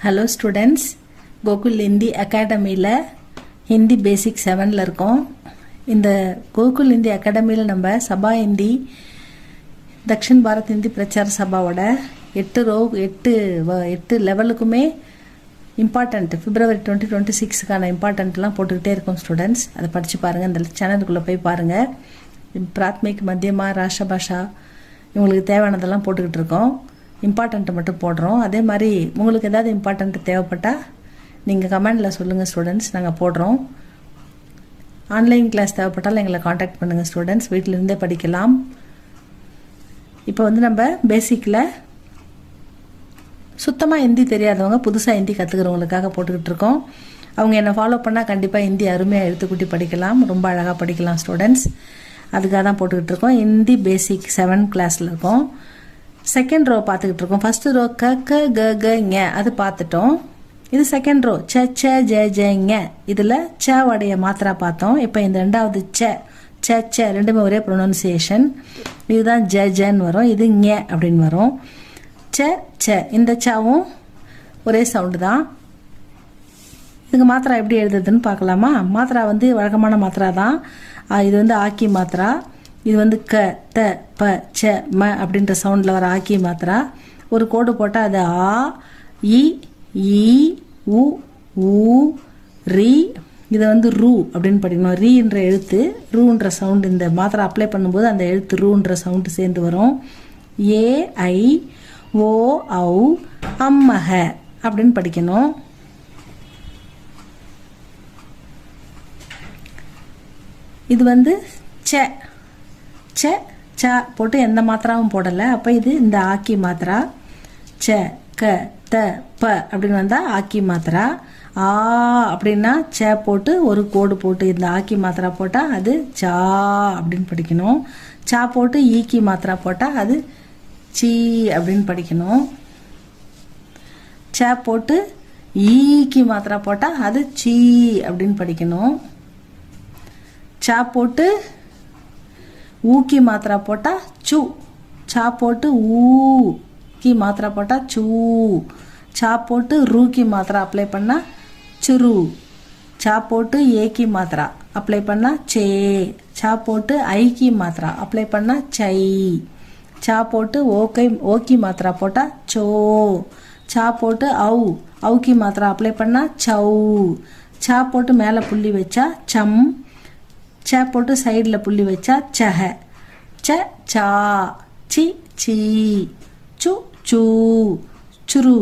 Hello students, Gokul Hindi அகாடமியில் ஹிந்தி பேசிக் 7ல் இருக்கோம். இந்த கோகுல் ஹிந்தி அகாடமியில் நம்ம சபா ஹிந்தி தக்ஷின் பாரத் ஹிந்தி பிரச்சார சபாவோட 8 லெவலுக்குமே இம்பார்ட்டண்ட் February 2026க்கான இம்பார்ட்டண்ட்லாம் போட்டுக்கிட்டே இருக்கோம் ஸ்டூடெண்ட்ஸ். அதை படித்து பாருங்கள், இந்த சேனலுக்குள்ளே போய் பாருங்கள். பிராத்மிக், மத்தியமா, ராஷ்டிரபாஷா இவங்களுக்கு தேவையானதெல்லாம் போட்டுக்கிட்டு இருக்கோம். இம்பார்ட்டண்ட்டை மட்டும் போடுறோம். அதே மாதிரி உங்களுக்கு ஏதாவது இம்பார்ட்டண்ட்டு தேவைப்பட்டால் நீங்கள் கமெண்டில் சொல்லுங்கள் ஸ்டூடெண்ட்ஸ், நாங்கள் போடுறோம். ஆன்லைன் கிளாஸ் தேவைப்பட்டாலும் எங்களை காண்டாக்ட் பண்ணுங்கள் ஸ்டூடெண்ட்ஸ், வீட்டிலிருந்தே படிக்கலாம். இப்போ நம்ம பேசிக்கில் சுத்தமாக ஹிந்தி தெரியாதவங்க புதுசாக ஹிந்தி கற்றுக்கிறவங்களுக்காக போட்டுக்கிட்டு இருக்கோம். அவங்க என்னை ஃபாலோ பண்ணால் கண்டிப்பாக ஹிந்தி அருமையாக எழுத்துக்கூட்டி படிக்கலாம், ரொம்ப அழகாக படிக்கலாம் ஸ்டூடெண்ட்ஸ். அதுக்காக தான் போட்டுக்கிட்டு இருக்கோம். ஹிந்தி பேசிக் 7 கிளாஸில் இருக்கோம். செகண்ட் ரோ பார்த்துக்கிட்டு இருக்கோம். ஃபஸ்ட்டு ரோ க க க க ஞ அது பார்த்துட்டோம். இது செகண்ட் ரோ ச ச ஜ ஜ ஞ. இதில் ச உடைய மாத்திரா பார்த்தோம். இப்போ இந்த ரெண்டாவது ச ச ச ரெண்டுமே ஒரே ப்ரொனன்சியேஷன். இதுதான் ஜ ஜன்னு வரும், இது ஞ அப்படின்னு வரும். ச ச இந்த சாவும் ஒரே சவுண்டு தான். இதுக்கு மாத்திரா எப்படி எழுதுறதுன்னு பார்க்கலாமா? மாத்திரா வழக்கமான மாத்திரா தான். இது ஆக்கி மாத்திரா. இது க த ப ச ம அப்படின்ற சவுண்டில் வர ஆக்கி மாத்திரா. ஒரு கோடு போட்டால் அது ஆ இ ஈ உ ஊ ரி. இதை ரூ அப்படின்னு படிக்கணும். ரீன்ற எழுத்து ரூன்ற சவுண்டு இந்த மாத்திரை அப்ளை பண்ணும்போது அந்த எழுத்து ரூன்ற சவுண்டு சேர்ந்து வரும். ஏ ஐ ஓ ஔ அம்மஹ அப்படின்னு படிக்கணும். இது ச ச ச போட்டு எந்த மாத்திராவும் போடலை. அப்போ இது இந்த ஆக்கி மாத்திரா. ச க த ப அப்படின்னு வந்தால் ஆக்கி மாத்திரா. ஆ அப்படின்னா ச போட்டு ஒரு கோடு போட்டு இந்த ஆக்கி மாத்திரா போட்டால் அது சா அப்படின்னு படிக்கணும். சா போட்டு ஈக்கி மாத்திரா போட்டால் அது சீ அப்படின்னு படிக்கணும். ச போட்டு ஈக்கி மாத்திரா போட்டால் அது சீ அப்படின்னு படிக்கணும். சா போட்டு ஊக்கி மாத்திரா போட்டால் சு. சா போட்டு ஊக்கி மாத்திரா போட்டால் சூ. சா போட்டு ரூக்கி மாத்திரா அப்ளை பண்ணால் சுரு. சா போட்டு ஏக்கி மாத்திரா அப்ளை பண்ணால் சே. சா போட்டு ஐக்கி மாத்திரா அப்ளை பண்ணால் சை. சா போட்டு ஓக்கி மாத்திரா போட்டால் சோ. சா போட்டு அவுக்கி மாத்திரா அப்ளை பண்ணால் சௌ. சா போட்டு மேலே புள்ளி வச்சா சம். ச போட்டு சைடில் புள்ளி வச்சா சஹ. ச சா சி சீ சு சூ சுரு.